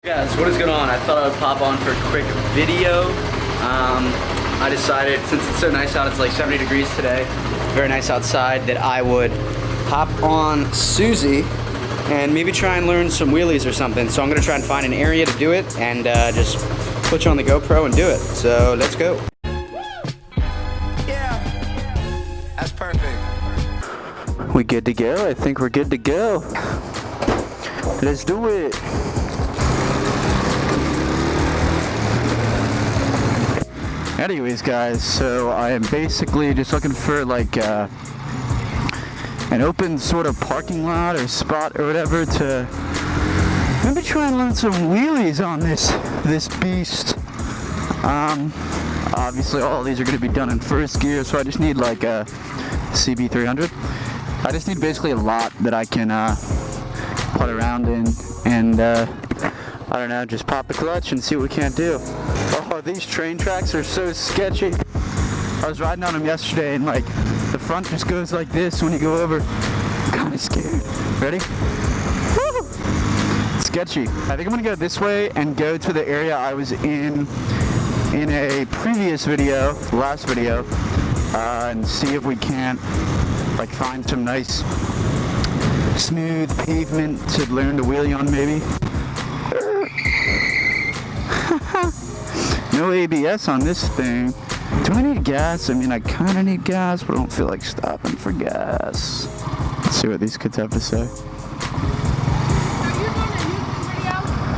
Guys, what is going on? I thought I would pop on for a quick video. I decided, since it's so nice out, it's like 70 degrees today, very nice outside, that I would hop on Susie and maybe try and learn some wheelies or something. So I'm gonna try and find an area to do it and just put you on the GoPro and do it. So let's go. Yeah, that's perfect. We good to go? I think we're good to go. Let's do it. Anyways, guys, so I am basically just looking for like an open sort of parking lot or spot or whatever to maybe try and learn some wheelies on this beast. Obviously all of these are going to be done in first gear, so I just need like a CB300. I just need basically a lot that I can putt around in and I don't know, just pop the clutch and see what we can't do. Oh, these train tracks are so sketchy. I was riding on them yesterday and like the front just goes like this when you go over. I'm kind of scared. Ready? Woo! Sketchy. I think I'm gonna go this way and go to the area I was in a previous video, last video, and see if we can't like find some nice smooth pavement to learn to wheelie on maybe. No ABS on this thing. Do I need gas? I mean, I kind of need gas, but I don't feel like stopping for gas. Let's see what these kids have to say.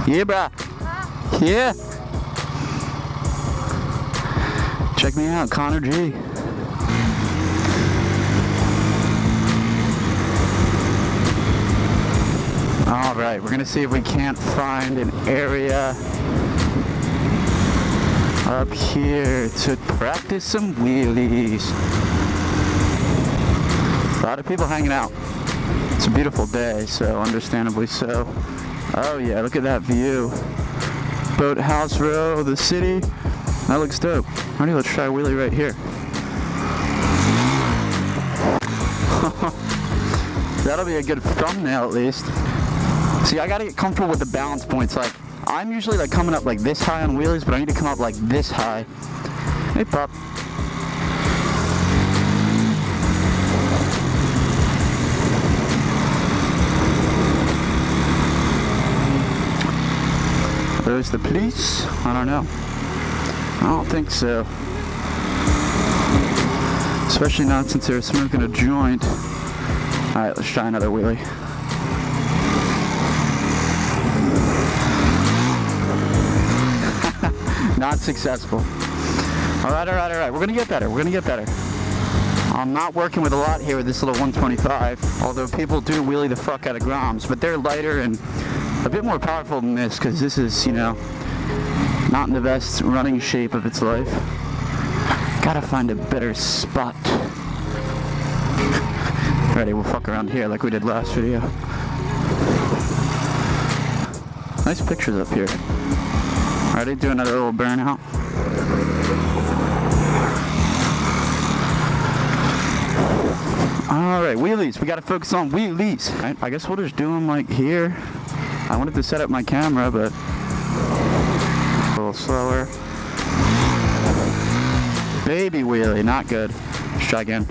Yeah, brah. Huh? Yeah. Check me out, Connor G. All right, we're gonna see if we can't find an area up here to practice some wheelies. A lot of people hanging out. It's a beautiful day, so understandably so. Oh yeah, look at that view. Boathouse Row, the city. That looks dope. Alrighty, let's try a wheelie right here. That'll be a good thumbnail at least. See, I gotta get comfortable with the balance points. Like, I'm usually like coming up like this high on wheelies, but I need to come up like this high. Hey, pup. Are those the police? I don't know. I don't think so. Especially not since they're smoking a joint. Alright, let's try another wheelie. Not successful. Alright. We're gonna get better. I'm not working with a lot here with this little 125, although people do wheelie the fuck out of Groms, but they're lighter and a bit more powerful than this, because this is, you know, not in the best running shape of its life. Gotta find a better spot. Ready, we'll fuck around here like we did last video. Nice pictures up here. Ready? Do another little burnout. Alright, wheelies. We gotta focus on wheelies. Right, I guess we'll just do them like here. I wanted to set up my camera, but a little slower. Baby wheelie, not good. Let's try again.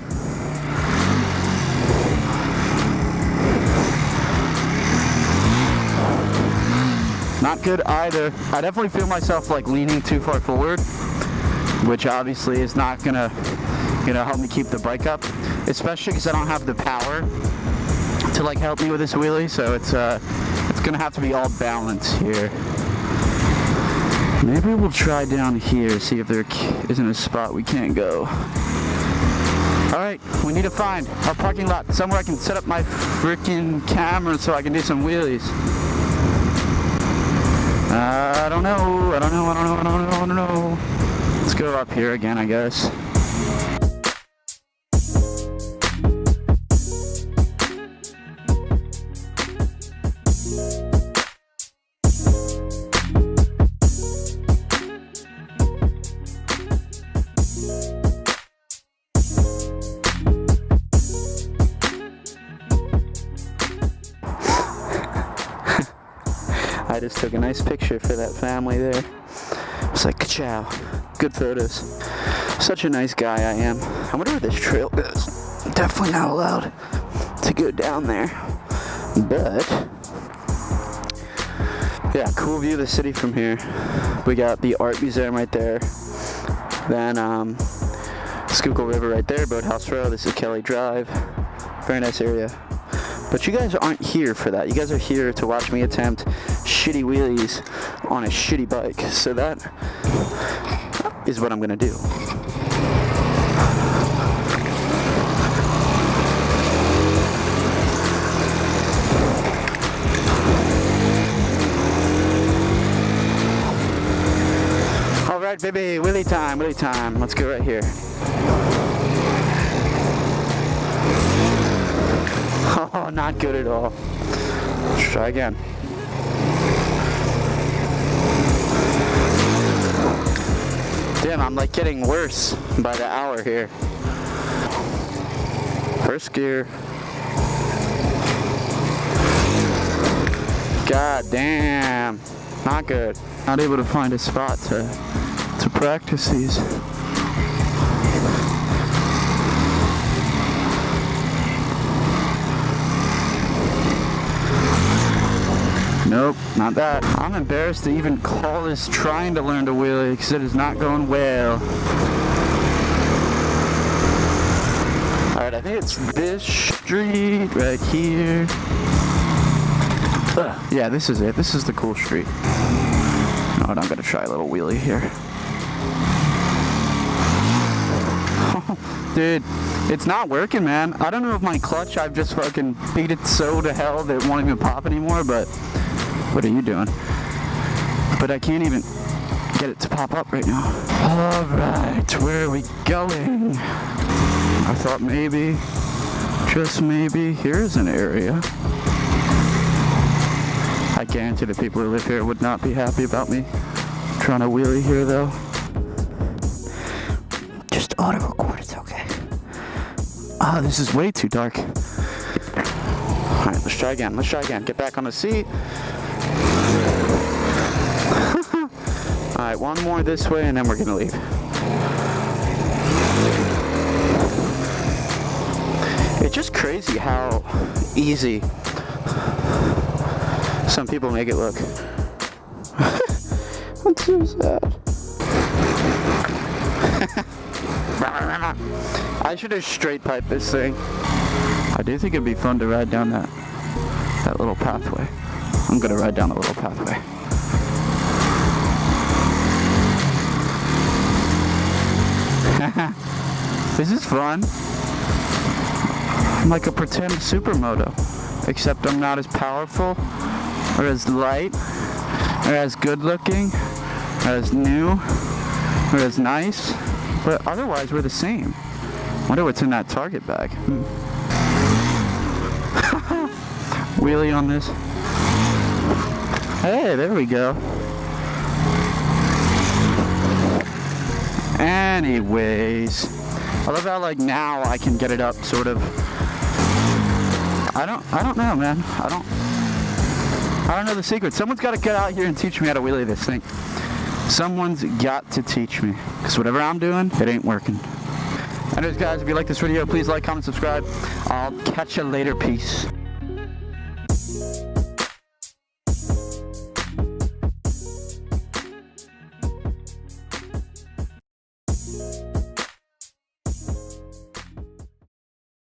Not good either. I definitely feel myself like leaning too far forward, which obviously is not gonna, you know, help me keep the bike up, especially because I don't have the power to like help me with this wheelie. So it's gonna have to be all balance here. Maybe we'll try down here, see if there isn't a spot we can't go. All right, we need to find a parking lot somewhere I can set up my freaking camera so I can do some wheelies. I don't know. Let's go up here again, I guess. just took a nice picture for that family there. It's like, ka-chow. Good photos. Such a nice guy I am. I wonder where this trail goes. Definitely not allowed to go down there. But, yeah, cool view of the city from here. We got the art museum right there. Then, Schuylkill River right there, Boathouse Row. This is Kelly Drive. Very nice area. But you guys aren't here for that. You guys are here to watch me attempt shitty wheelies on a shitty bike. So that is what I'm gonna do. All right, baby, wheelie time, wheelie time. Let's go right here. Oh, not good at all. Let's try again. Damn, I'm like getting worse by the hour here. First gear. God damn. Not good. Not able to find a spot to practice these. Nope, not that. I'm embarrassed to even call this trying to learn to wheelie because it is not going well. Alright, I think it's this street right here. Yeah, this is it. This is the cool street. Alright, I'm gonna try a little wheelie here. Dude, it's not working, man. I don't know if my clutch, I've just fucking beat it so to hell that it won't even pop anymore, but what are you doing? But I can't even get it to pop up right now. Alright, where are we going? I thought maybe, just maybe, here's an area. I guarantee the people who live here would not be happy about me trying to wheelie here though. Just auto record, it's okay. Oh, this is way too dark. Alright, let's try again, let's try again. Get back on the seat. Alright, one more this way and then we're gonna leave. It's just crazy how easy some people make it look. That's so sad. I should have straight piped this thing. I do think it'd be fun to ride down that little pathway. I'm gonna ride down the little pathway. This is fun. I'm like a pretend supermoto, except I'm not as powerful, or as light, or as good looking, or as new, or as nice, but otherwise we're the same. Wonder what's in that Target bag. Wheelie on this. Hey, there we go. Anyways, I love how like now I can get it up sort of. I don't know, man. I don't know the secret. Someone's got to get out here and teach me how to wheelie this thing. Someone's got to teach me, because whatever I'm doing, it ain't working. Anyways, guys, if you like this video, please like, comment, subscribe. I'll catch you later. Peace.